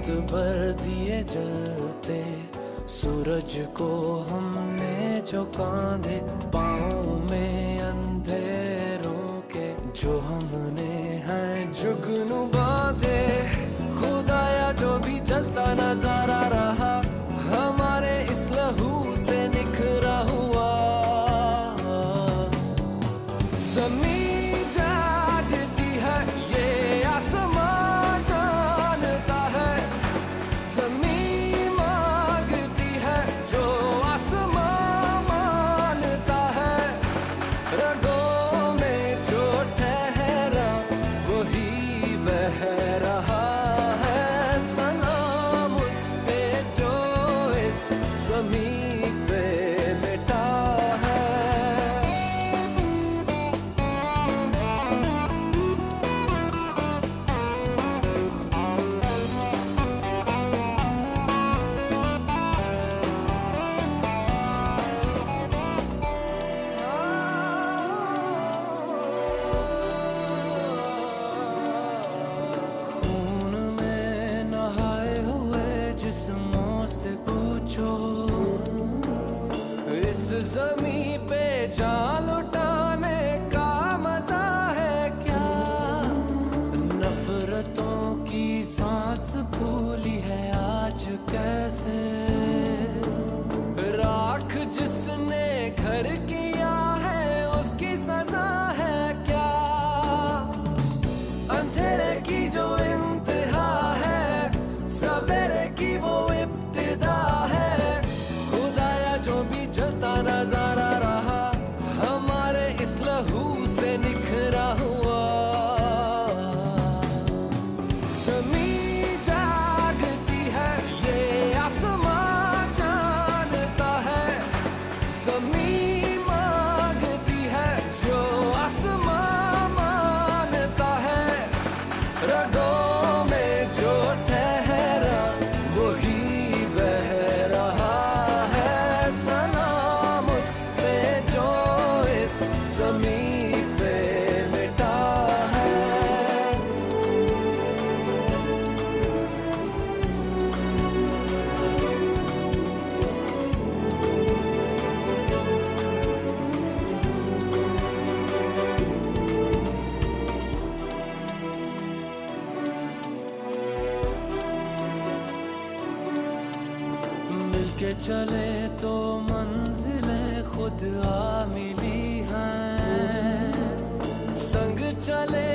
रात भर दिए जलते, सूरज को हमने जो कांधे, पाँव में अंधेरों के जो हमने हैं जुगनू बांधे। खुदाया जो भी जलता नजारा रहा, हमारे इस लहू से निखरा हुआ। ज़मीं जागती है, ये आसमां जानता है। ज़मीं मांगती है, जो आसमां मानता है। रगों में जो ठहरा, वही बह रहा है। सलाम उस पे जो इस ज़मीं पे मिटा है। खून में नहाए हुए जिस्मों से पूछो, इस ज़मीं पे जान लुटाने का मजा है क्या? नफरतों की सांस फूली है आज कैसे? राख जिसने घर किया है, उसकी सजा है क्या? अंधेरे की जो इंतहा है, सवेरे की वो इब्तिदा है। खुदाया जो भी जलता नजारा रहा, हमारे इस लहू से निखरा हुआ। ज़मीं जागती है, ये आसमां जानता है। ज़मीं मांगती है, जो आसमां मानता है। रगों में जो ठहरा, वही बह रहा है। सलाम उस पे जो इस ज़मीं पे मिटा है। मिलके चले तो मंजिलें खुद आ मिली हैं, संग चले